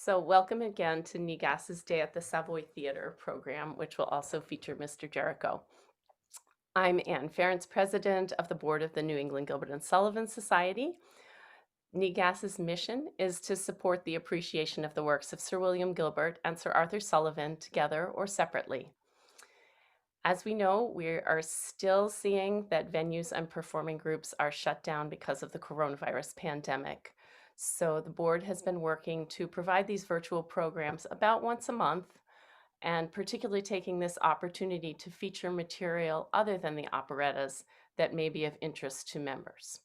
So welcome again to Negas's Day at the Savoy Theater program, which will also feature Mr. Jericho. I'm Ann Ferentz, president of the board of the New England Gilbert and Sullivan Society. Negas's mission is to support the appreciation of the works of Sir William Gilbert and Sir Arthur Sullivan together or separately. As we know, we are still seeing that venues and performing groups are shut down because of the coronavirus pandemic. So the board has been working to provide these virtual programs about once a month, and particularly taking this opportunity to feature material other than the operettas that may be of interest to members.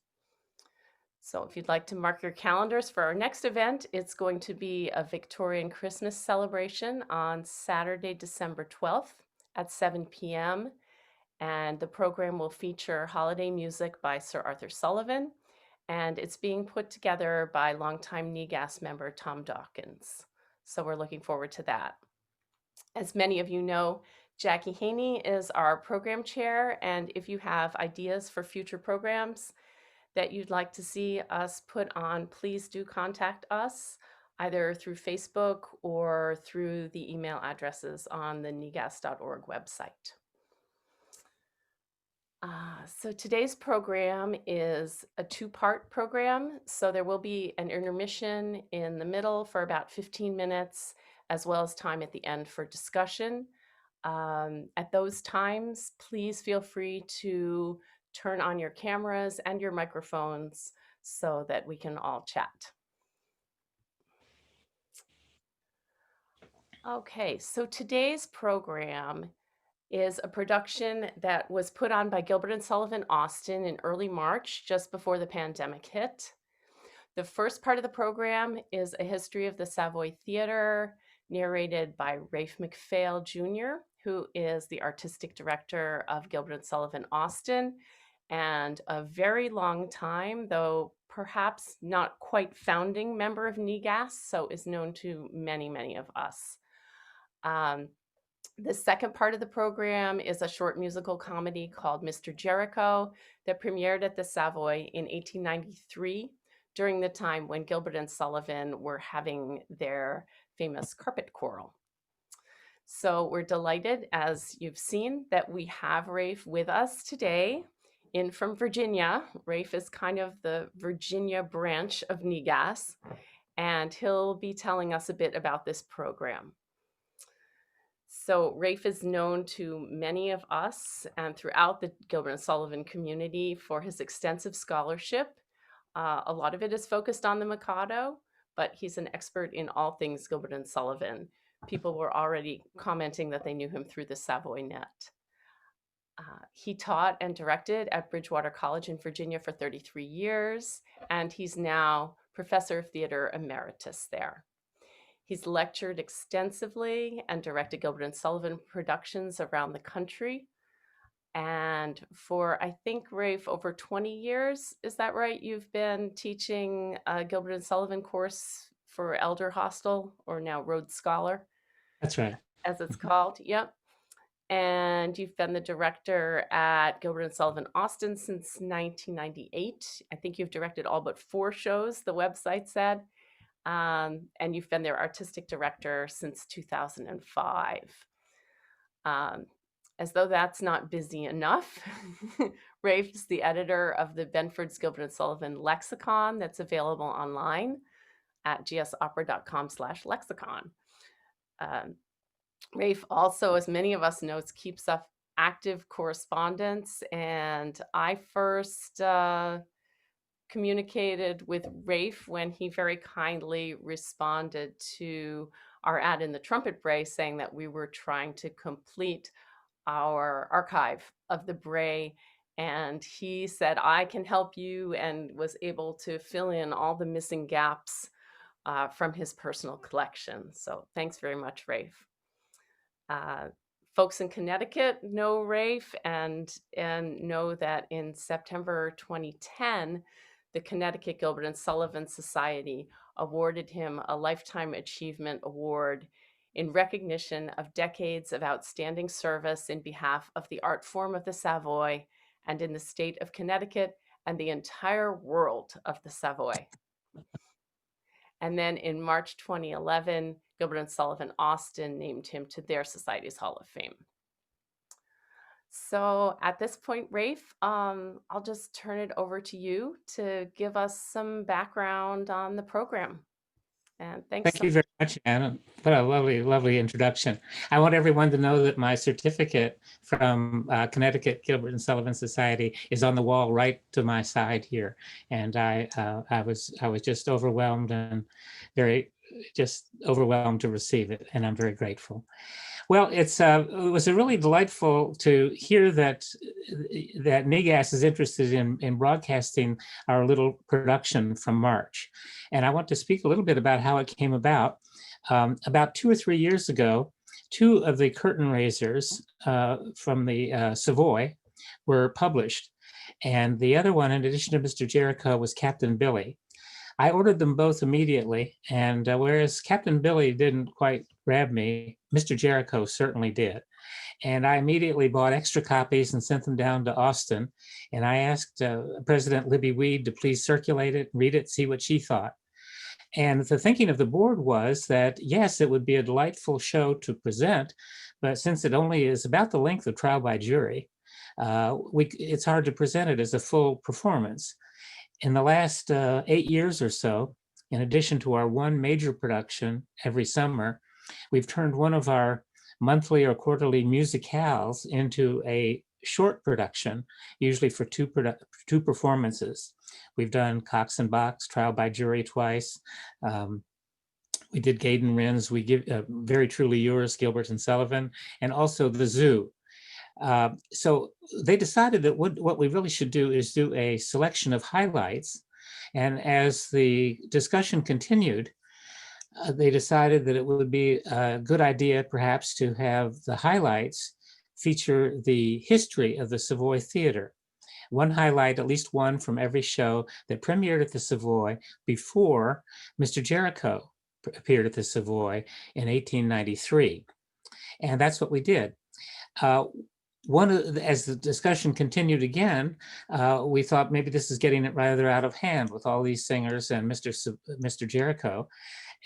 So if you'd like to mark your calendars for our next event, it's going to be a Victorian Christmas celebration on Saturday, December 12th at 7 p.m. And the program will feature holiday music by Sir Arthur Sullivan, and it's being put together by longtime Negas member Tom Dawkins. So we're looking forward to that. As many of you know, Jackie Haney is our program chair, and if you have ideas for future programs that you'd like to see us put on, please do contact us either through Facebook or through the email addresses on the negas.org website. So today's program is a two-part program. So there will be an intermission in the middle for about 15 minutes, as well as time at the end for discussion. At those times, please feel free to turn on your cameras and your microphones so that we can all chat. Okay, so today's program is a production that was put on by Gilbert and Sullivan Austin in early March, just before the pandemic hit. The first part of the program is a history of the Savoy Theater, narrated by Rafe McPhail Jr., who is the artistic director of Gilbert and Sullivan Austin, and a very long time, though perhaps not quite founding member of Negas, so is known to many, many of us. The second part of the program is a short musical comedy called Mr. Jericho that premiered at the Savoy in 1893 during the time when Gilbert and Sullivan were having their famous carpet quarrel. So we're delighted, as you've seen, that we have Rafe with us today in from Virginia. Rafe is kind of the Virginia branch of Negas, and he'll be telling us a bit about this program. So Rafe is known to many of us and throughout the Gilbert and Sullivan community for his extensive scholarship. A lot of it is focused on the Mikado, but he's an expert in all things Gilbert and Sullivan. People were already commenting that they knew him through the Savoy Net. He taught and directed at Bridgewater College in Virginia for 33 years, and he's now professor of theater emeritus there. He's lectured extensively and directed Gilbert and Sullivan productions around the country. And for, I think, Rafe, over 20 years, is that right? You've been teaching a Gilbert and Sullivan course for Elder Hostel, or now Rhodes Scholar, That's right. as it's called. Yep. And you've been the director at Gilbert and Sullivan Austin since 1998. I think you've directed all but 4 shows, the website said. And you've been their artistic director since 2005. As though that's not busy enough, Rafe's the editor of the Benford's Gilbert and Sullivan lexicon that's available online at gsopera.com/lexicon. Rafe also, as many of us knows, keeps up active correspondence, and I first communicated with Rafe when he very kindly responded to our ad in the Trumpet Bray saying that we were trying to complete our archive of the Bray. And he said, I can help you, and was able to fill in all the missing gaps from his personal collection. So thanks very much, Rafe. Folks in Connecticut know Rafe and know that in September 2010, the Connecticut Gilbert and Sullivan Society awarded him a Lifetime Achievement Award in recognition of decades of outstanding service in behalf of the art form of the Savoy and in the state of Connecticut and the entire world of the Savoy. And then in March 2011, Gilbert and Sullivan Austin named him to their Society's Hall of Fame. So at this point, Rafe, I'll just turn it over to you to give us some background on the program. And thanks Thank so you very much, Anna. What a lovely, lovely introduction. I want everyone to know that my certificate from Connecticut Gilbert and Sullivan Society is on the wall right to my side here, and I was just overwhelmed and just overwhelmed to receive it, and I'm very grateful. Well, it was a really delightful to hear that NEGAS is interested in broadcasting our little production from March. And I want to speak a little bit about how it came about. About 2 or 3 years ago, two of the curtain raisers from the Savoy were published. And the other one, in addition to Mr. Jericho, was Captain Billy. I ordered them both immediately, and whereas Captain Billy didn't quite grab me, Mr. Jericho certainly did. And I immediately bought extra copies and sent them down to Austin. And I asked President Libby Weed to please circulate it, read it, see what she thought. And the thinking of the board was that, yes, it would be a delightful show to present, but since it only is about the length of Trial by Jury, it's hard to present it as a full performance. In the last 8 years or so, in addition to our one major production every summer, we've turned one of our monthly or quarterly musicales into a short production, usually for two performances. We've done Cox and Box, Trial by Jury twice. We did Gaydon Rins, we give Very Truly Yours, Gilbert and Sullivan, and also The Zoo. So they decided that what we really should do is do a selection of highlights. And as the discussion continued, they decided that it would be a good idea perhaps to have the highlights feature the history of the Savoy Theater. One highlight, at least one from every show that premiered at the Savoy before Mr. Jericho appeared at the Savoy in 1893. And that's what we did. As the discussion continued again, we thought maybe this is getting it rather out of hand with all these singers and Mr. Jericho.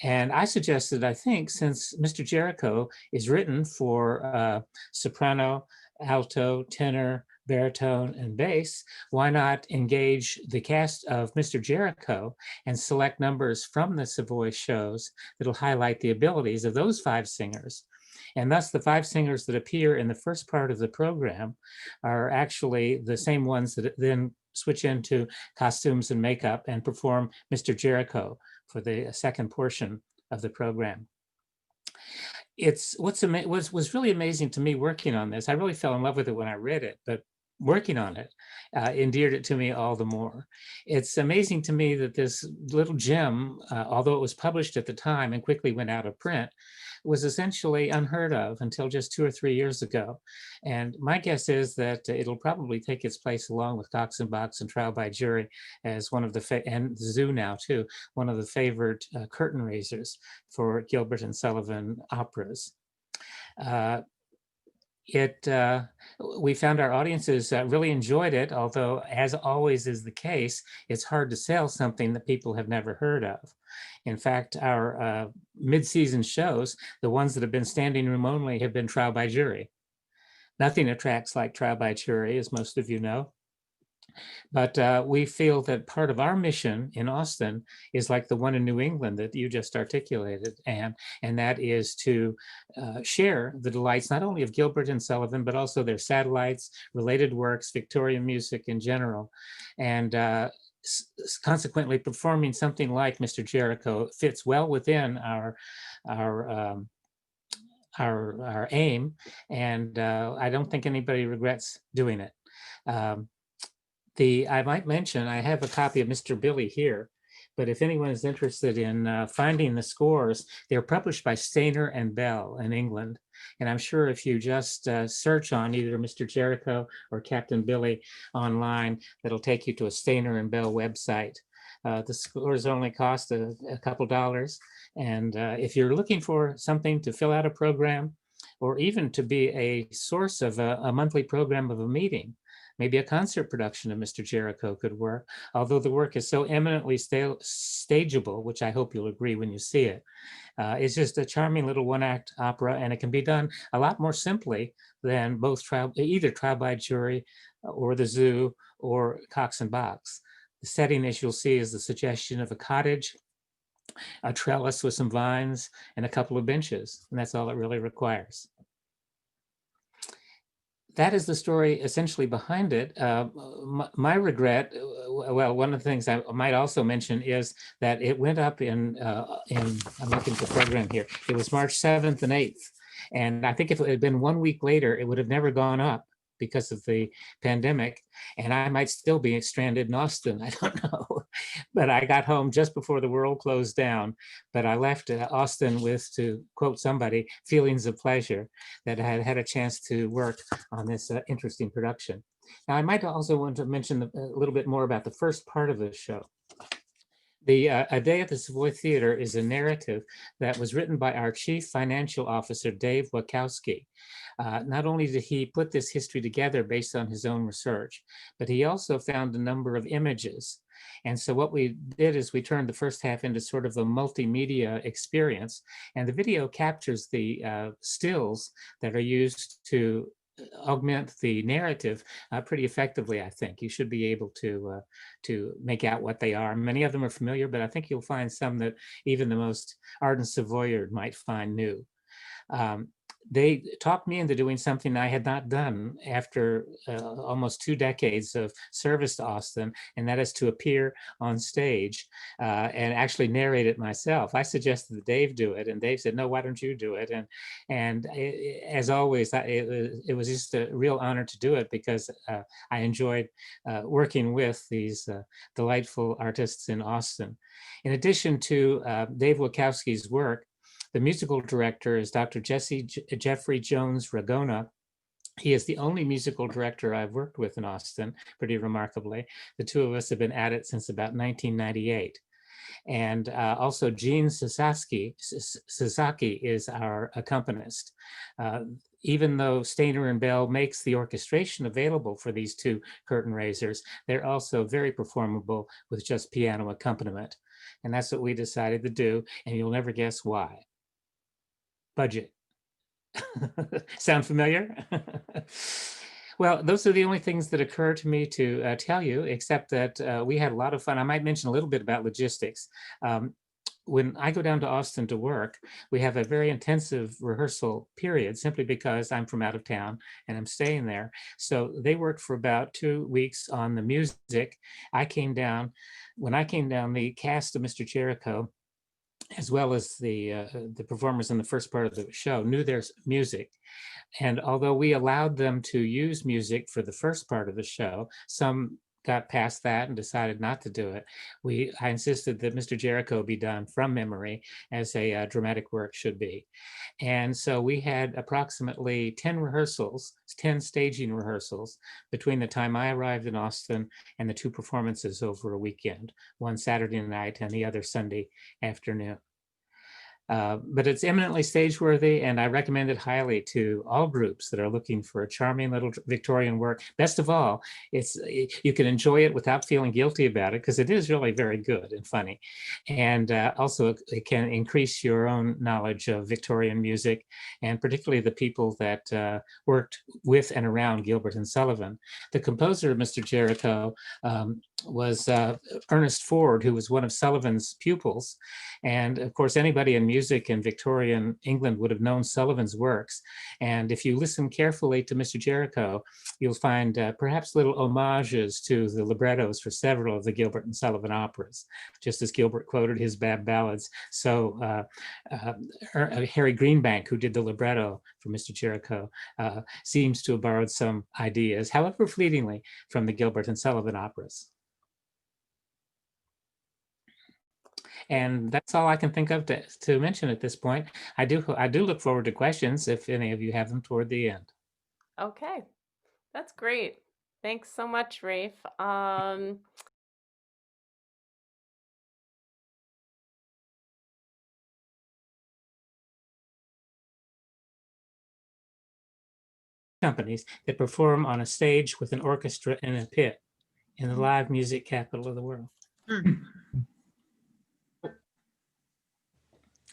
And I suggested, I think, since Mr. Jericho is written for soprano, alto, tenor, baritone, and bass, why not engage the cast of Mr. Jericho and select numbers from the Savoy shows that'll highlight the abilities of those five singers. And thus the five singers that appear in the first part of the program are actually the same ones that then switch into costumes and makeup and perform Mr. Jericho for the second portion of the program. Was really amazing to me working on this. I really fell in love with it when I read it, but working on it endeared it to me all the more. It's amazing to me that this little gem, although it was published at the time and quickly went out of print, was essentially unheard of until just 2 or 3 years ago. And my guess is that it'll probably take its place along with Cox and Box and Trial by Jury as one of the, and the Zoo now too, one of the favored curtain raisers for Gilbert and Sullivan operas. We found our audiences really enjoyed it, although as always is the case, it's hard to sell something that people have never heard of. In fact, our mid-season shows, the ones that have been standing room only, have been Trial by Jury. Nothing attracts like Trial by Jury, as most of you know. But we feel that part of our mission in Austin is like the one in New England that you just articulated, and that is to share the delights not only of Gilbert and Sullivan, but also their satellites, related works, Victorian music in general. And consequently, performing something like Mr. Jericho fits well within our aim, and I don't think anybody regrets doing it. I might mention, I have a copy of Mr. Billy here, but if anyone is interested in finding the scores, they're published by Stainer and Bell in England. And I'm sure if you just search on either Mr. Jericho or Captain Billy online, that'll take you to a Stainer and Bell website. The scores only cost a couple dollars. And if you're looking for something to fill out a program, or even to be a source of a monthly program of a meeting, Maybe a concert production of Mr. Jericho could work, although the work is so eminently stageable, which I hope you'll agree when you see it. It's just a charming little one-act opera, and it can be done a lot more simply than either Trial by Jury or the Zoo or Cox and Box. The setting, as you'll see, is the suggestion of a cottage, a trellis with some vines, and a couple of benches, and that's all it really requires. That is the story essentially behind it. My regret, well, one of the things I might also mention is that it went up I'm looking at the program here, it was March 7th and 8th. And I think if it had been 1 week later, it would have never gone up because of the pandemic. And I might still be stranded in Austin, I don't know. But I got home just before the world closed down. But I left Austin with, to quote somebody, feelings of pleasure that I had had a chance to work on this interesting production. Now, I might also want to mention a little bit more about the first part of the show. A Day at the Savoy Theater is a narrative that was written by our Chief Financial Officer, Dave Wachowski. Not only did he put this history together based on his own research, but he also found a number of images. And so what we did is we turned the first half into sort of a multimedia experience, and the video captures the stills that are used to augment the narrative pretty effectively. I think you should be able to make out what they are. Many of them are familiar, but I think you'll find some that even the most ardent Savoyard might find new. They talked me into doing something I had not done after almost 2 decades of service to Austin, and that is to appear on stage and actually narrate it myself. I suggested that Dave do it, and Dave said, "No, why don't you do it?" And as always, it was just a real honor to do it because I enjoyed working with these delightful artists in Austin. In addition to Dave Wachowski's work, the musical director is Dr. Jeffrey Jones Ragona. He is the only musical director I've worked with in Austin, pretty remarkably. The two of us have been at it since about 1998. And also Gene Sasaki is our accompanist. Even though Stainer and Bell makes the orchestration available for these two curtain raisers, they're also very performable with just piano accompaniment. And that's what we decided to do, and you'll never guess why. Budget. Sound familiar? Well, those are the only things that occur to me to tell you, except that we had a lot of fun. I might mention a little bit about logistics. When I go down to Austin to work, we have a very intensive rehearsal period simply because I'm from out of town and I'm staying there. So they worked for about 2 weeks on the music. When I came down, the cast of Mr. Jericho, as well as the performers in the first part of the show, knew their music. And although we allowed them to use music for the first part of the show, some got past that and decided not to do it. I insisted that Mr. Jericho be done from memory, as a dramatic work should be. And so we had approximately 10 rehearsals, 10 staging rehearsals between the time I arrived in Austin and the two performances over a weekend, one Saturday night and the other Sunday afternoon. But it's eminently stage worthy, and I recommend it highly to all groups that are looking for a charming little Victorian work. Best of all, you can enjoy it without feeling guilty about it, because it is really very good and funny. And also, it can increase your own knowledge of Victorian music, and particularly the people that worked with and around Gilbert and Sullivan. The composer of Mr. Jericho was Ernest Ford, who was one of Sullivan's pupils. And of course, anybody in music in Victorian England would have known Sullivan's works. And if you listen carefully to Mr. Jericho, you'll find perhaps little homages to the librettos for several of the Gilbert and Sullivan operas. Just as Gilbert quoted his bad ballads, so Harry Greenbank, who did the libretto for Mr. Jericho, seems to have borrowed some ideas, however fleetingly, from the Gilbert and Sullivan operas. And that's all I can think of to mention at this point. I do look forward to questions if any of you have them toward the end. Okay, that's great. Thanks so much, Rafe. companies that perform on a stage with an orchestra in a pit in the live music capital of the world.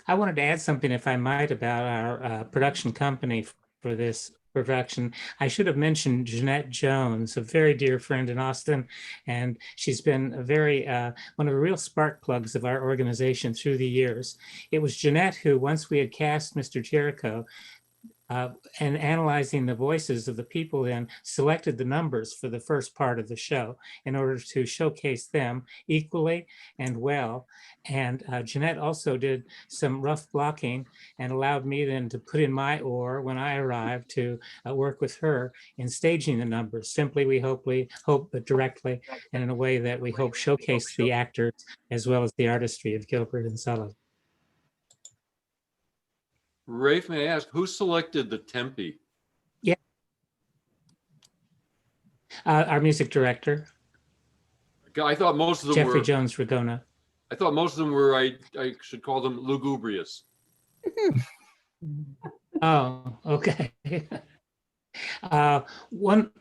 I wanted to add something, if I might, about our production company for this production. I should have mentioned Jeanette Jones, a very dear friend in Austin, and she's been a very one of the real spark plugs of our organization through the years. It was Jeanette who, once we had cast Mr. Jericho, and analyzing the voices of the people in, selected the numbers for the first part of the show in order to showcase them equally and well. And Jeanette also did some rough blocking and allowed me then to put in my oar when I arrived to work with her in staging the numbers. Simply, we hope, but directly, and in a way that we hope showcase the actors as well as the artistry of Gilbert and Sullivan. Rafe, may I ask, who selected the tempi? Yeah. Our music director, I thought most of them Jeffrey were. Jones Ragona. I thought most of them were. I should call them lugubrious. Oh, okay. One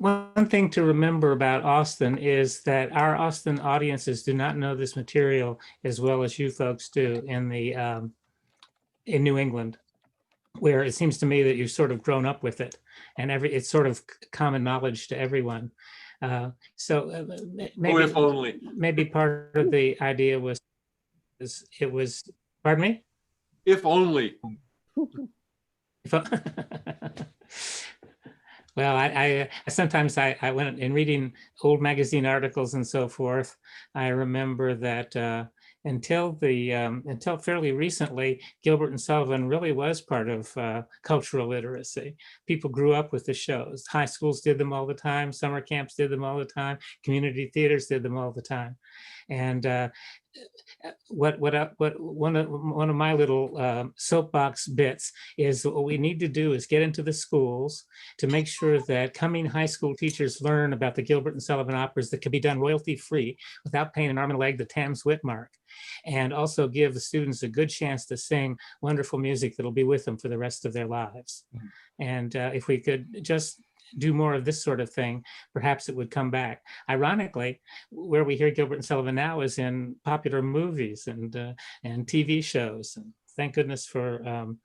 thing to remember about Austin is that our Austin audiences do not know this material as well as you folks do in New England, where it seems to me that you've sort of grown up with it, and it's sort of common knowledge to everyone. So maybe, if only. Maybe part of the idea was it was. Pardon me. If only. Well, I sometimes went in reading old magazine articles and so forth. I remember that until fairly recently, Gilbert and Sullivan really was part of cultural literacy. People grew up with the shows. High schools did them all the time. Summer camps did them all the time. Community theaters did them all the time. And one of my little soapbox bits is what we need to do is get into the schools to make sure that coming high school teachers learn about the Gilbert and Sullivan operas that can be done royalty free without paying an arm and a leg to Tams Whitmark, and also give the students a good chance to sing wonderful music that'll be with them for the rest of their lives. And if we could just do more of this sort of thing, perhaps it would come back. Ironically, where we hear Gilbert and Sullivan now is in popular movies and TV shows. And thank goodness for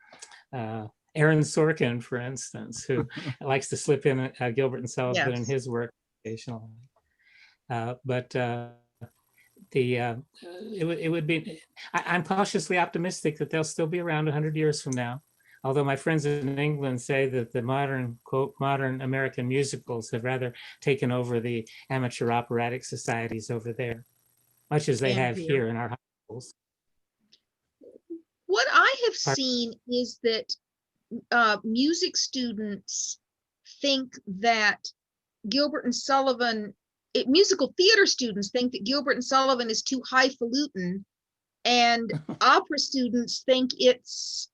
Aaron Sorkin, for instance, who likes to slip in Gilbert and Sullivan in his work occasionally. It would be. I'm cautiously optimistic that they'll still be around 100 years from now. Although my friends in England say that the modern American musicals have rather taken over the amateur operatic societies over there, much as they have here in our high schools. What I have seen is that music students think that Gilbert and Sullivan, musical theater students think that Gilbert and Sullivan is too highfalutin, and opera students think it's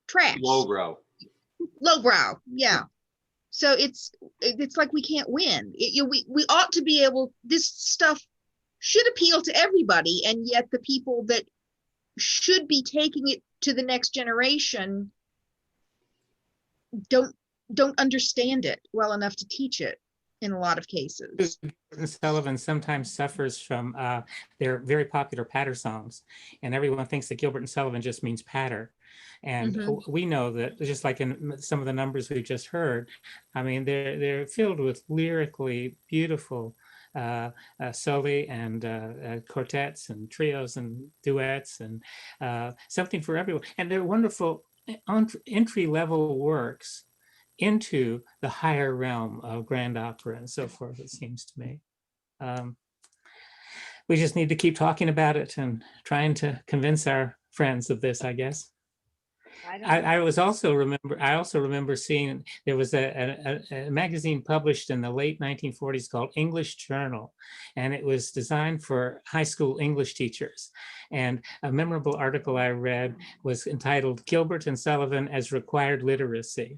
trash. Lowbrow, yeah. So it's like we can't win. We ought to be able. This stuff should appeal to everybody, and yet the people that should be taking it to the next generation don't understand it well enough to teach it in a lot of cases. Sullivan sometimes suffers from their very popular patter songs, and everyone thinks that Gilbert and Sullivan just means patter. And we know that, just like in some of the numbers we just heard, I mean, they're filled with lyrically beautiful soli and quartets and trios and duets and something for everyone. And they're wonderful entry-level works into the higher realm of grand opera and so forth, it seems to me. We just need to keep talking about it and trying to convince our friends of this, I guess. I also remember seeing there was a magazine published in the late 1940s called English Journal, and it was designed for high school English teachers. And a memorable article I read was entitled "Gilbert and Sullivan as Required Literacy."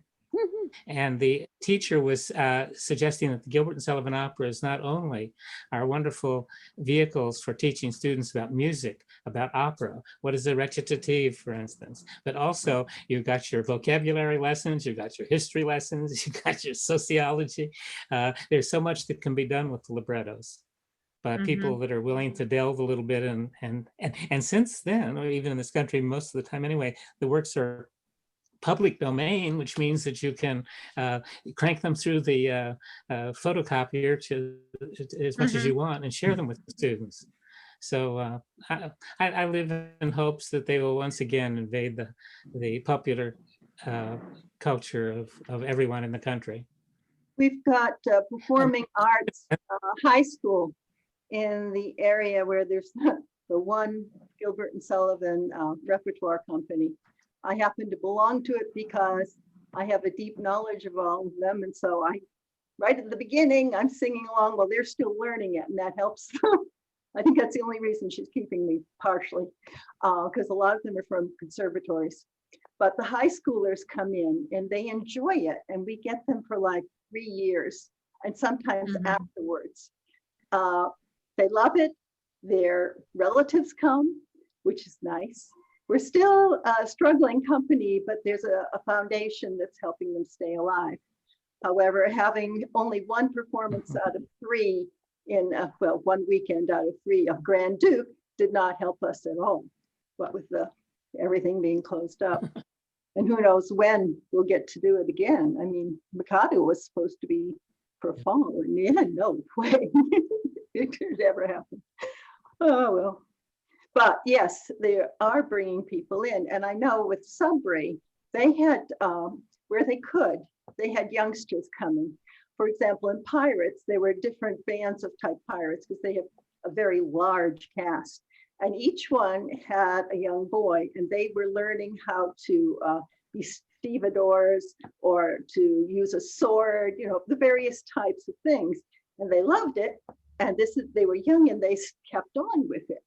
And the teacher was suggesting that the Gilbert and Sullivan operas not only are wonderful vehicles for teaching students about music, about opera. What is a recitative, for instance? But also you've got your vocabulary lessons, you've got your history lessons, you've got your sociology. There's so much that can be done with librettos by people that are willing to delve a little bit. And since then, or even in this country, most of the time anyway, the works are public domain, which means that you can crank them through the photocopier as much as you want and share them with the students. So I live in hopes that they will once again invade the popular culture of everyone in the country. We've got performing arts high school in the area where there's the one Gilbert and Sullivan repertoire company. I happen to belong to it because I have a deep knowledge of all of them. And so right at the beginning, I'm singing along while they're still learning it, and that helps them. I think that's the only reason she's keeping me, partially, because a lot of them are from conservatories. But the high schoolers come in and they enjoy it, and we get them for like 3 years and sometimes afterwards. They love it. Their relatives come, which is nice. We're still a struggling company, but there's a foundation that's helping them stay alive. However, having only one performance out of 3 in, well, one weekend out of 3 of Grand Duke did not help us at all, what with everything being closed up. And who knows when we'll get to do it again. I mean, Mikado was supposed to be for fall, and yeah, no way it could ever happen. Oh, well. But yes, they are bringing people in. And I know with Sudbury, they had, where they could, they had youngsters coming. For example, in Pirates, there were different bands of type Pirates because they have a very large cast. And each one had a young boy, and they were learning how to be stevedores or to use a sword, you know, the various types of things. And they loved it. And they were young and they kept on with it.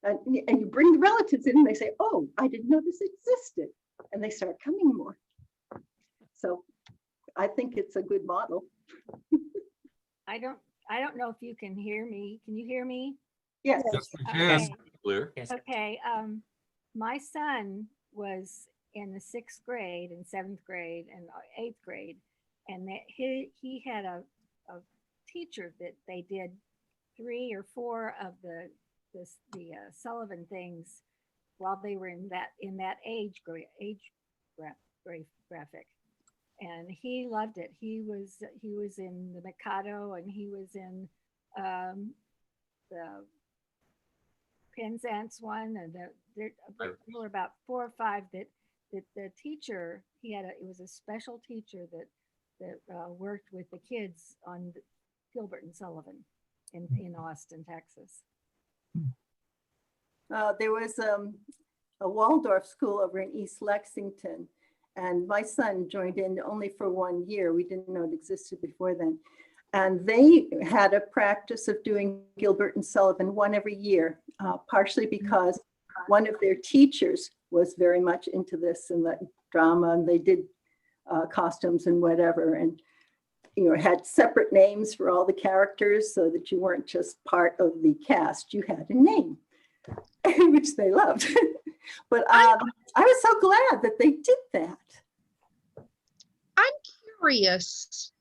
And you bring the relatives in and they say, oh, I didn't know this existed. And they start coming more. So I think it's a good model. I don't know if you can hear me. Can you hear me? Yes. Yes, we can. Okay. Clear. Yes. Okay. My son was in the 6th grade and 7th grade and 8th grade, and that he had a teacher that they did 3 or 4 of the Sullivan things while they were in that age graphic, and he loved it. He was in the Mikado, and he was in the Penzance one, and there were about 4 or 5 that the teacher, it was a special teacher that worked with the kids on Gilbert and Sullivan in Austin, Texas. There was a Waldorf school over in East Lexington, and my son joined in only for 1 year. We didn't know it existed before then. And they had a practice of doing Gilbert and Sullivan one every year, partially because one of their teachers was very much into this and the drama, and they did costumes and whatever, and had separate names for all the characters so that you weren't just part of the cast, you had a name, which they loved. But I was so glad that they did that. I'm curious,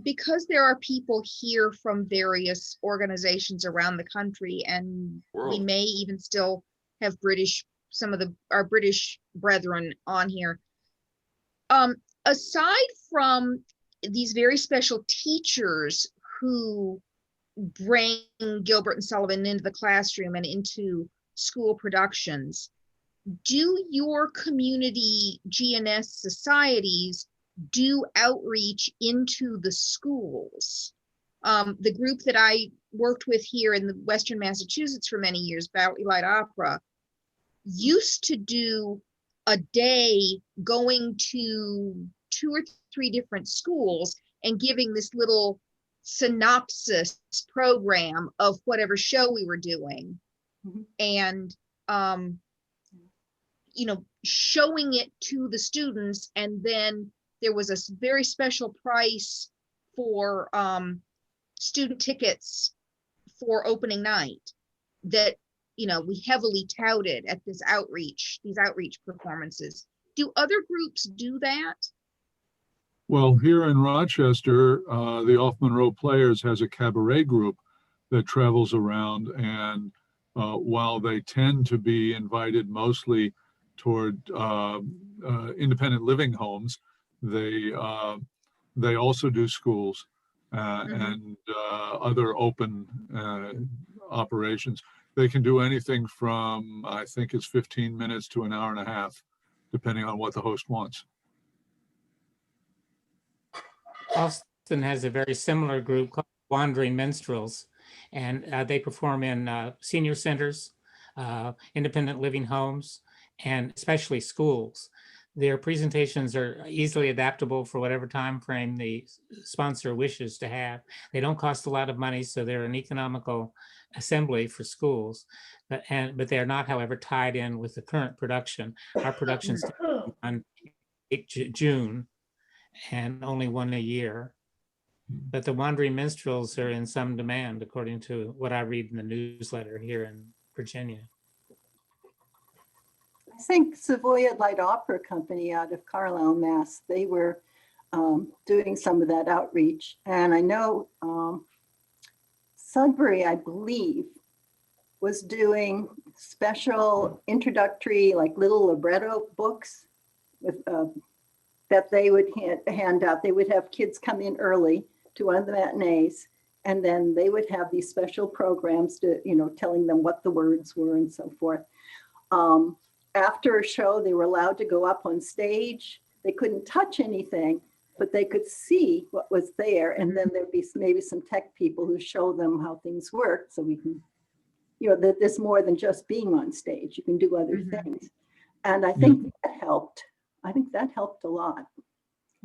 because there are people here from various organizations around the country, and we may even still have some of our British brethren on here. Aside from these very special teachers who bring Gilbert and Sullivan into the classroom and into school productions, do your community GNS societies do outreach into the schools? The group that I worked with here in the Western Massachusetts for many years, Valley Light Opera, used to do a day going to 2 or 3 different schools and giving this little synopsis program of whatever show we were doing. And showing it to the students, and then there was a very special price for student tickets for opening night that we heavily touted at these outreach performances. Do other groups do that? Well, here in Rochester, the Off Monroe Players has a cabaret group that travels around, and while they tend to be invited mostly toward independent living homes, they also do schools and other open operations. They can do anything from, I think it's 15 minutes to an hour and a half, depending on what the host wants. Austin has a very similar group called Wandering Minstrels, and they perform in senior centers, independent living homes, and especially schools. Their presentations are easily adaptable for whatever time frame the sponsor wishes to have. They don't cost a lot of money, so they're an economical assembly for schools, but they are not, however, tied in with the current production. Our production's on June, and only one a year. But the Wandering Minstrels are in some demand, according to what I read in the newsletter here in Virginia. I think Savoy Light Opera Company out of Carlisle, Mass. They were doing some of that outreach. And I know Sudbury, I believe, was doing special introductory, like little libretto books with that they would hand out. They would have kids come in early to one of the matinees, and then they would have these special programs to, telling them what the words were and so forth. After a show, they were allowed to go up on stage. They couldn't touch anything, but they could see what was there. And then there'd be maybe some tech people who show them how things work. So we can, that there's more than just being on stage. You can do other things. And I think that helped. I think that helped a lot.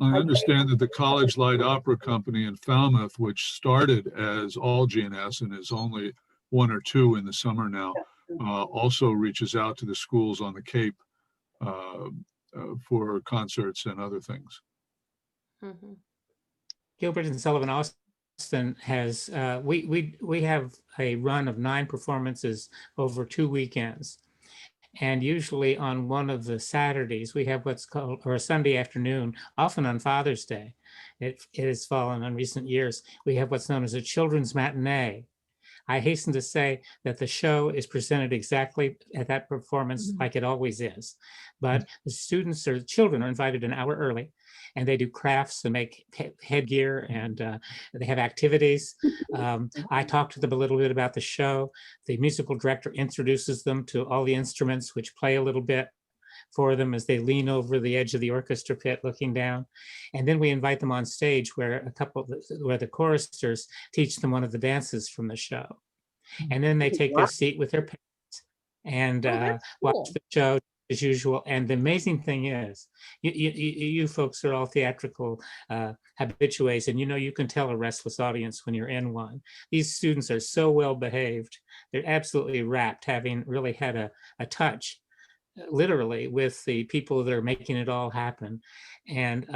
I understand that the College Light Opera Company in Falmouth, which started as all GNS and is only one or two in the summer now, also reaches out to the schools on the Cape for concerts and other things. Mhm. Gilbert and Sullivan Austin has, we have a run of 9 performances over 2 weekends. And usually on one of the Saturdays, we have what's called, or a Sunday afternoon, often on Father's Day. It has fallen in recent years. We have what's known as a children's matinee. I hasten to say that the show is presented exactly at that performance like it always is. But the students or children are invited an hour early, and they do crafts and make headgear, and they have activities. I talk to them a little bit about the show. The musical director introduces them to all the instruments, which play a little bit for them as they lean over the edge of the orchestra pit looking down. And then we invite them on stage where where the choristers teach them one of the dances from the show. And then they take their seat with their parents and watch the show as usual. And the amazing thing is, you folks are all theatrical habitués, and you can tell a restless audience when you're in one. These students are so well behaved. They're absolutely rapt, having really had a touch literally with the people that are making it all happen. And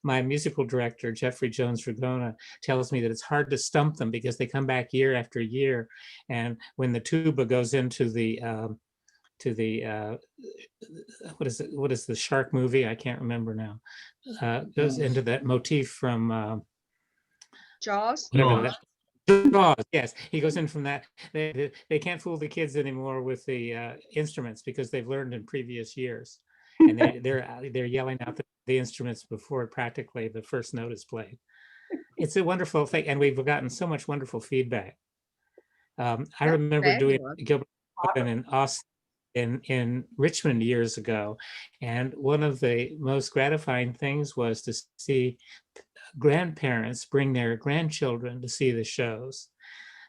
my musical director, Jeffrey Jones Ragona, tells me that it's hard to stump them because they come back year after year. And when the tuba goes into the what is the shark movie? I can't remember now. Goes into that motif from Jaws? whatever that. Jaws, yes, he goes in from that. They can't fool the kids anymore with the instruments because they've learned in previous years, and they're yelling out the instruments before practically the first note is played. It's a wonderful thing, and we've gotten so much wonderful feedback. I remember doing Gilbert in Austin in Richmond years ago, and one of the most gratifying things was to see grandparents bring their grandchildren to see the shows.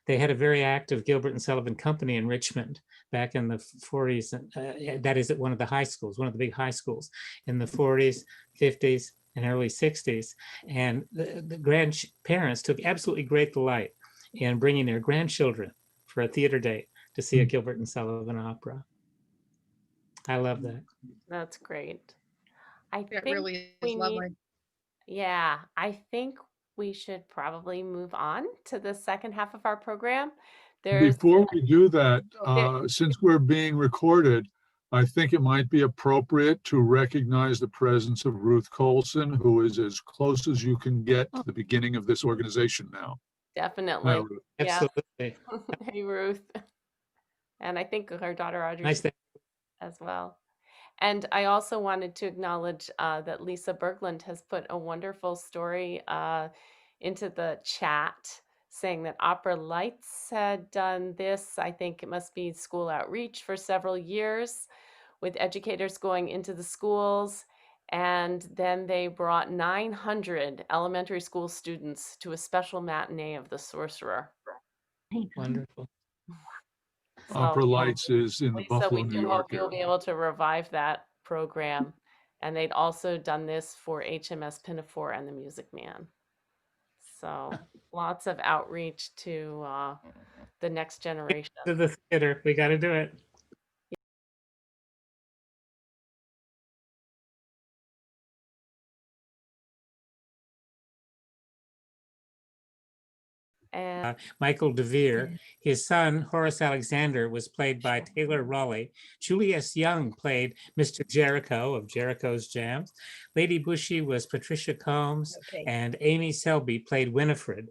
They had a very active Gilbert and Sullivan company in Richmond back in the 40s. That is at one of the high schools, one of the big high schools in the 40s, 50s, and early 60s. And the grandparents took absolutely great delight in bringing their grandchildren for a theater date to see a Gilbert and Sullivan opera. I love that. That's great. I That think really is we lovely. need, yeah, I think we should probably move on to the second half of our program There's Before we do that, There- since we're being recorded, I think it might be appropriate to recognize the presence of Ruth Colson, who is as close as you can get to the beginning of this organization now. definitely. Ruth. Yeah. Absolutely. Hey, Ruth. And I think her daughter Audrey Nice to as well. And I also wanted to acknowledge that Lisa Berglund has put a wonderful story into the chat saying that Opera Lights had done this. I think it must be school outreach for several years with educators going into the schools. And then they brought 900 elementary school students to a special matinee of The Sorcerer. wonderful. Opera So, Lights is in the Lisa, we Buffalo, New do York hope you'll area. be able to revive that program. And they'd also done this for HMS Pinafore and the Music Man. So lots of outreach to the next generation. To the theater, we got to do it. And Michael DeVere. His son, Horace Alexander, was played by Taylor Raleigh. Julius Young played Mr. Jericho of Jericho's Jams. Lady Bushy was Patricia Combs, Okay. and Amy Selby played Winifred.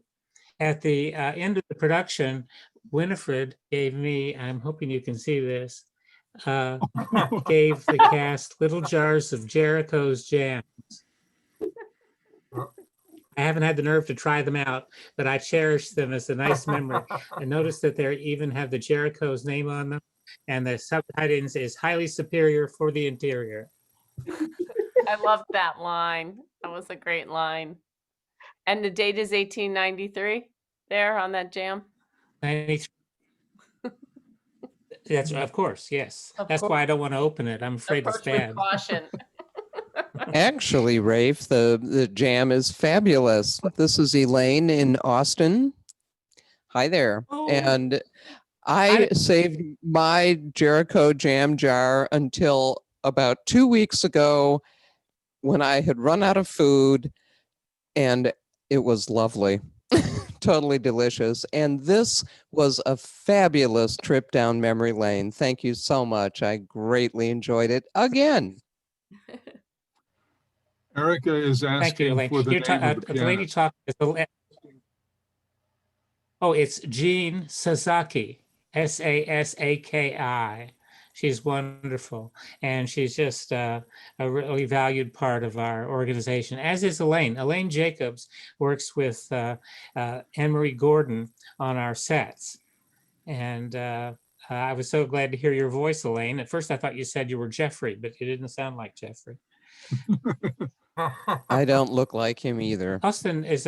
At the end of the production, Winifred gave me, I'm hoping you can see this, gave the cast little jars of Jericho's Jam. I haven't had the nerve to try them out, but I cherish them as a nice memory. I noticed that they even have the Jericho's name on them, and the subtitles is highly superior for the interior. I loved that line. That was a great line. And the date is 1893 there on that jam. 93. That's of course, yes. Of That's course. why I don't want to open it. I'm afraid it's Approach with bad. caution. Actually, Rafe, the jam is fabulous. This is Elaine in Austin. Hi there. Oh. And I saved my Jericho jam jar until about 2 weeks ago when I had run out of food, and it was lovely. Totally delicious. And this was a fabulous trip down memory lane. Thank you so much. I greatly enjoyed it again. Erica is Thank you, asking Elaine. for the You're name of the the lady pianist. talking. Oh, it's Jean Sasaki, Sasaki. She's wonderful, and she's just a really valued part of our organization, as is Elaine. Elaine Jacobs works with Anne-Marie Gordon on our sets. And I was so glad to hear your voice, Elaine. At first, I thought you said you were Jeffrey, but you didn't sound like Jeffrey. I don't look like him either. Austin is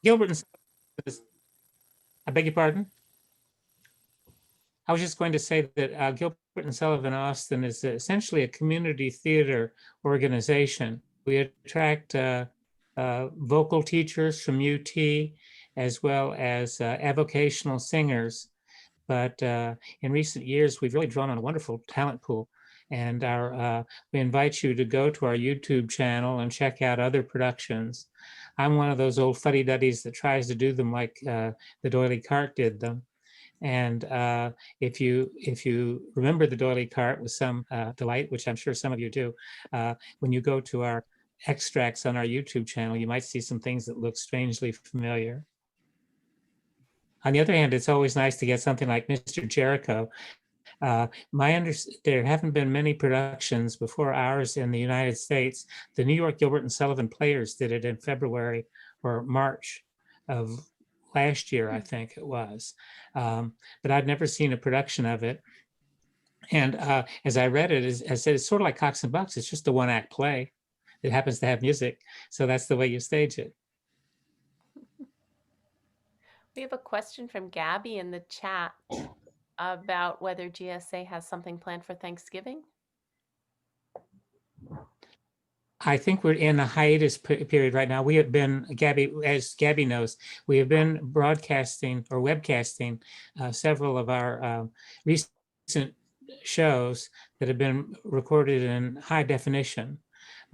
Gilbert and I beg your pardon? I was just going to say that Gilbert and Sullivan Austin is essentially a community theater organization. We attract vocal teachers from UT as well as avocational singers. But in recent years, we've really drawn on a wonderful talent pool. And we invite you to go to our YouTube channel and check out other productions. I'm one of those old fuddy-duddies that tries to do them like the doily cart did them. And if you remember the doily cart with some delight, which I'm sure some of you do, when you go to our extracts on our YouTube channel, you might see some things that look strangely familiar. On the other hand, it's always nice to get something like Mr. Jericho. There haven't been many productions before ours in the United States. The New York Gilbert and Sullivan Players did it in February or March of last year, I think it was. But I'd never seen a production of it. And as I read it, I said, it's sort of like Cox and Bucks. It's just a one-act play. It happens to have music. So that's the way you stage it. We have a question from Gabby in the chat about whether GSA has something planned for Thanksgiving. I think we're in a hiatus period right now. We have been, Gabby, as Gabby knows, we have been broadcasting or webcasting several of our recent shows that have been recorded in high definition.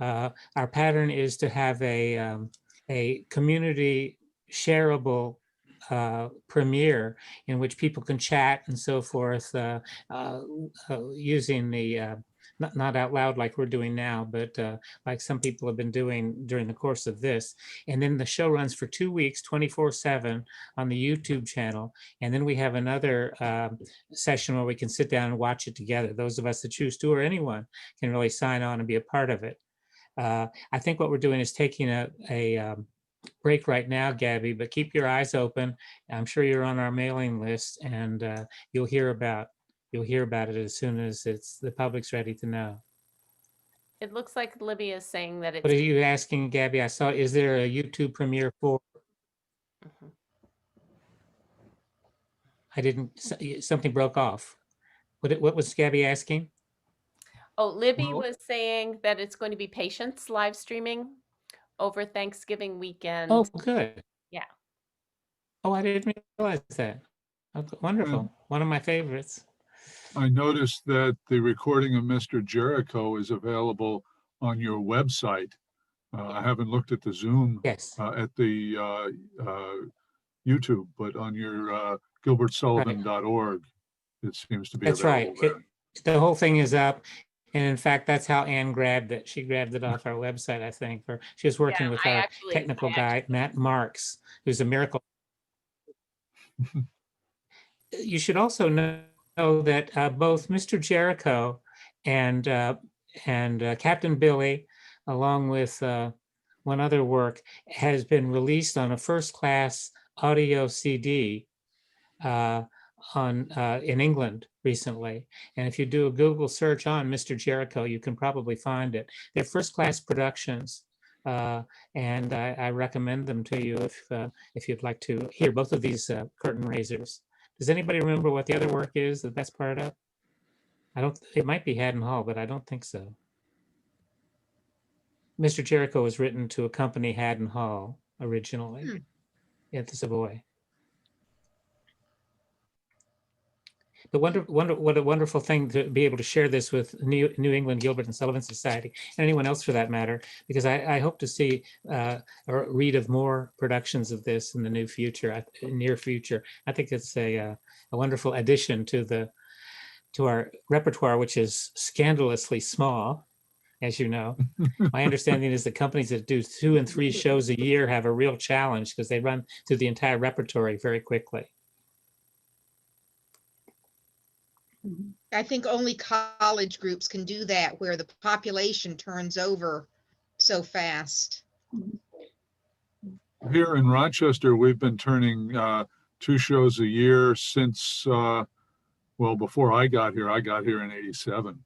Our pattern is to have a community shareable premiere in which people can chat and so forth using the not out loud like we're doing now, but like some people have been doing during the course of this. And then the show runs for 2 weeks, 24/7 on the YouTube channel. And then we have another session where we can sit down and watch it together. Those of us that choose to, or anyone can really sign on and be a part of it. I think what we're doing is taking a break right now, Gabby, but keep your eyes open. I'm sure you're on our mailing list, and you'll hear about it as soon as the public's ready to know. It looks like Libby is saying that What it's. are you asking, Gabby? I saw, is there a YouTube premiere for? Mhm. I didn't, something broke off. What was Gabby asking? Oh, Libby Well- was saying that it's going to be Patience live streaming over Thanksgiving weekend. Oh, good. Yeah. Oh, I didn't realize that. Oh, wonderful. One of my favorites. I noticed that the recording of Mr. Jericho is available on your website. I haven't looked at the Zoom, Yes. at the YouTube, but on your gilbertsullivan.org, it seems to be That's right. available there. The whole thing is up. And in fact, that's how Anne grabbed it. She grabbed it off our website, I think. She was working with our technical guy, Matt Marks, who's a miracle. You should also know that both Mr. Jericho and Captain Billy, along with one other work, has been released on a first-class audio CD in England recently. And if you do a Google search on Mr. Jericho, you can probably find it. They're first-class productions, and I recommend them to you if you'd like to hear both of these curtain raisers. Does anybody remember what the other work is, the best part of? It might be Haddon Hall, but I don't think so. Mr. Jericho was written to accompany Haddon Hall originally at the Savoy. But what a wonderful thing to be able to share this with New England Gilbert and Sullivan Society, and anyone else for that matter, because I hope to see or read of more productions of this in the near future. I think it's a wonderful addition to our repertoire, which is scandalously small, as you know. My understanding is that companies that do 2 and 3 shows a year have a real challenge because they run through the entire repertory very quickly. I think only college groups can do that where the population turns over so fast. Here in Rochester, we've been turning 2 shows a year since, well, before I got here in '87.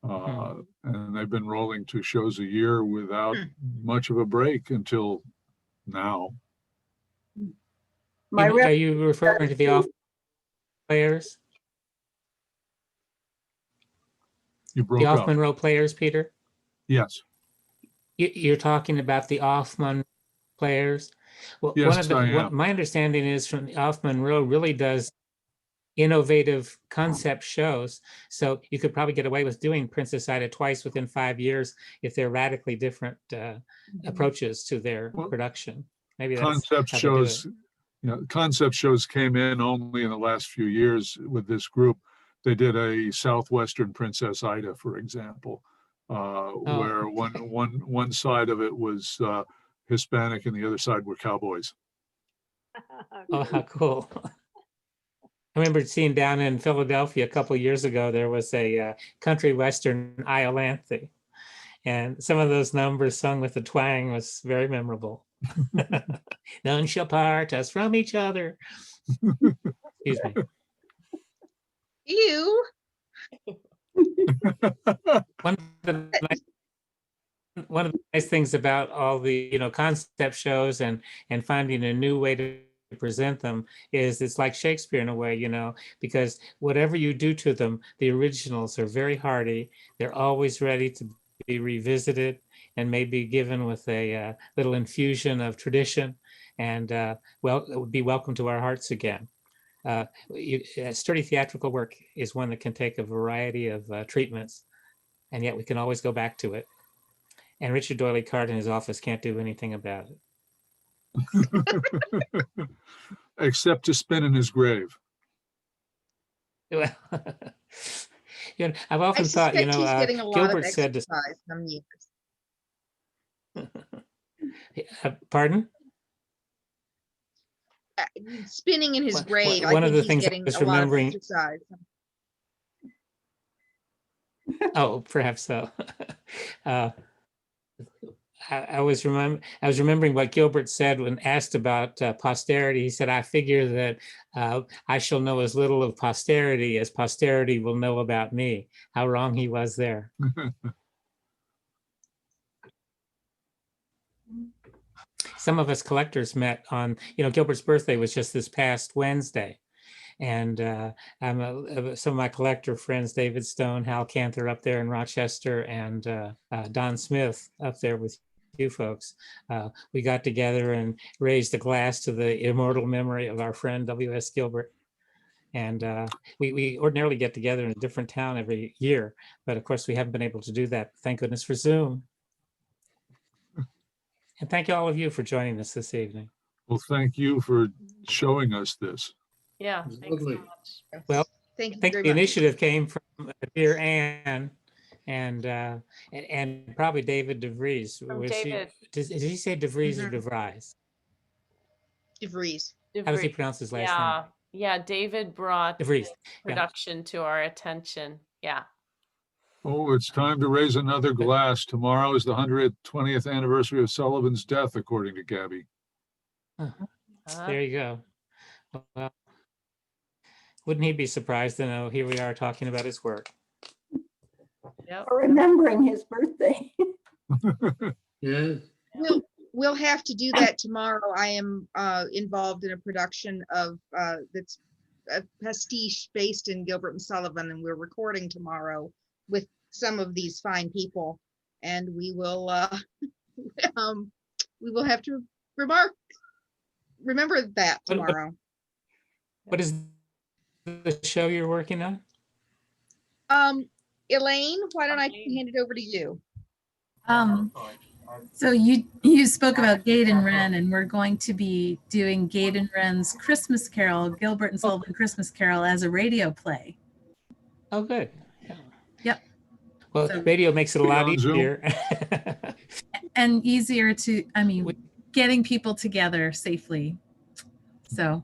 And they've been rolling 2 shows a year without much of a break until now. My Are you referring to the off players? You broke The off up. Monroe players, Peter? Yes. You're talking about the off Monroe players? Well, Yes, I am. my understanding is from the off Monroe really does innovative concept shows. So you could probably get away with doing Princess Ida twice within 5 years if they're radically different approaches to their production. Maybe that's Concept how they do it. shows, concept shows came in only in the last few years with this group. They did a Southwestern Princess Ida, for example, where one side of it was Hispanic and the other side were cowboys. Oh, how cool. I remember seeing down in Philadelphia a couple of years ago, there was a country western Iolanthe. And some of those numbers sung with the twang was very memorable. None shall part us from each other. Excuse me. Ew. One of the nice things about all the concept shows and finding a new way to present them is it's like Shakespeare in a way, because whatever you do to them, the originals are very hardy. They're always ready to be revisited and maybe given with a little infusion of tradition, and it would be welcome to our hearts again. Sturdy theatrical work is one that can take a variety of treatments, and yet we can always go back to it. And Richard Doyley Card in his office can't do anything about it. Except to spin in his grave. Well, I've I often thought, suspect he's getting a lot of Gilbert said to, exercise some years. pardon? Uh, Spinning in his One- grave, I one of think the he's things I getting was a lot of remembering- exercise. Oh, perhaps so. Uh, I was remembering what Gilbert said when asked about posterity. He said, "I figure that I shall know as little of posterity as posterity will know about me." How wrong he was there. Some of us collectors met on, Gilbert's birthday was just this past Wednesday. And some of my collector friends, David Stone, Hal Canther up there in Rochester, and Don Smith up there with you folks. We got together and raised a glass to the immortal memory of our friend W.S. Gilbert. And we ordinarily get together in a different town every year, but of course we haven't been able to do that. Thank goodness for Zoom. And thank all of you for joining us this evening. Well, thank you for showing us this. Yeah, It's thanks so lovely. much. Well, Thank I you think very the much. initiative came from dear Anne and probably David DeVries. From Was David. Did he say DeVries or Mhm. DeVries? DeVries. How does he DeVries. pronounce his last name? Yeah, David brought DeVries. this Yeah. production to our attention. Yeah. Oh, it's time to raise another glass. Tomorrow is the 120th anniversary of Sullivan's death, according to Gabby. Uh, There you go. Well, wouldn't he be surprised to know here we are talking about his work? Yep. For remembering his birthday. Yeah. We'll have to do that tomorrow. I am involved in a production of that's a pastiche based in Gilbert and Sullivan, and we're recording tomorrow with some of these fine people, and we will have to remember that What- tomorrow. What is the show you're working on? Elaine, why don't I Elaine. hand it over to you? So you spoke about Gaydon Wren, and we're going to be doing Gaydon Wren's Christmas Carol, Gilbert and Sullivan Christmas Carol, as a radio play. Oh, good. Yeah. Yep. Well, So- radio makes it a lot On Zoom? easier. And easier to, getting people together safely. So,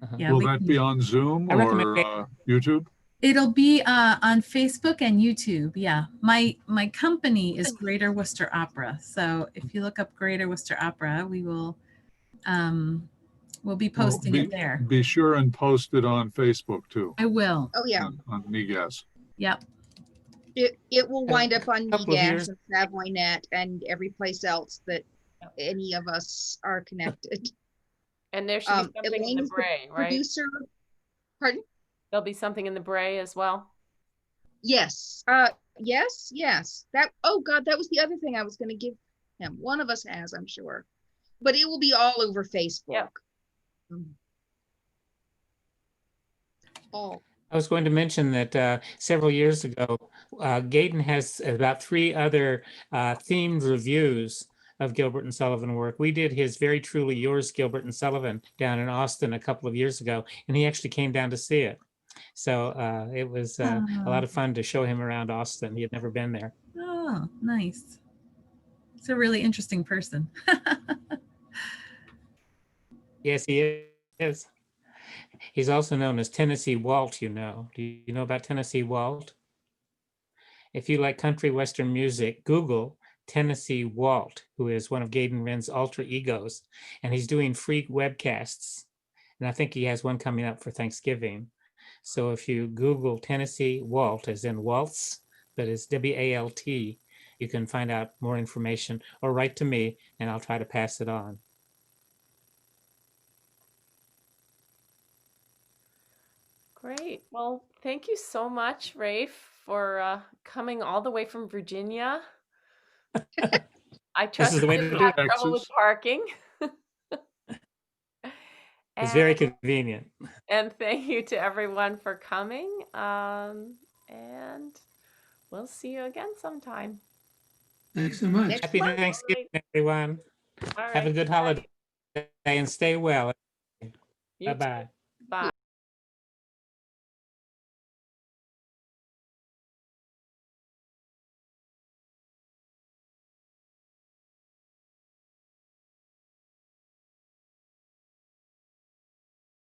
Uh-huh. yeah, Will that be on Zoom I recommend or YouTube? it'll be on Facebook and YouTube. Yeah, my company is Greater Worcester Opera. So if you look up Greater Worcester Opera, we will we'll be Well, posting it there. Be sure and post it on Facebook too, I will. Oh yeah, on NEGAS. Yep. it will wind up on couple of NEGAS years- and SavoyNet and every place else that any of us are connected. And there should be something in Elaine the is the Bray, right? Producer, pardon? There'll be something in the Bray as well. Yes, yes. Oh God, that was the other thing I was gonna give him. One of us has, I'm sure. But it will be all over Facebook. Yep. Oh, I was going to mention that several years ago, Gaydon has about 3 other themed reviews of Gilbert and Sullivan work. We did his Very Truly Yours, Gilbert and Sullivan, down in Austin a couple of years ago, and he actually came down to see it. So it was a lot of fun to show him around Austin. He had never been there. Oh, nice. It's a really interesting person. Yes, he is. He's also known as Tennessee Walt, Do you know about Tennessee Walt? If you like country western music, Google Tennessee Walt, who is one of Gaydon Wren's alter egos, and he's doing free webcasts. And I think he has one coming up for Thanksgiving. So if you Google Tennessee Walt, as in waltz, but it's WALT, you can find out more information or write to me and I'll try to pass it on. Great. Well, thank you so much, Rafe, for coming all the way from Virginia. I trust is the way you to didn't do have it. trouble with Texas. parking. It's very And- convenient. And thank you to everyone for coming. And we'll see you again sometime. Thanks so much. next Happy month. Thanksgiving, everyone. All Have a right, good bye. holiday. and stay well. You too. Bye-bye. Bye.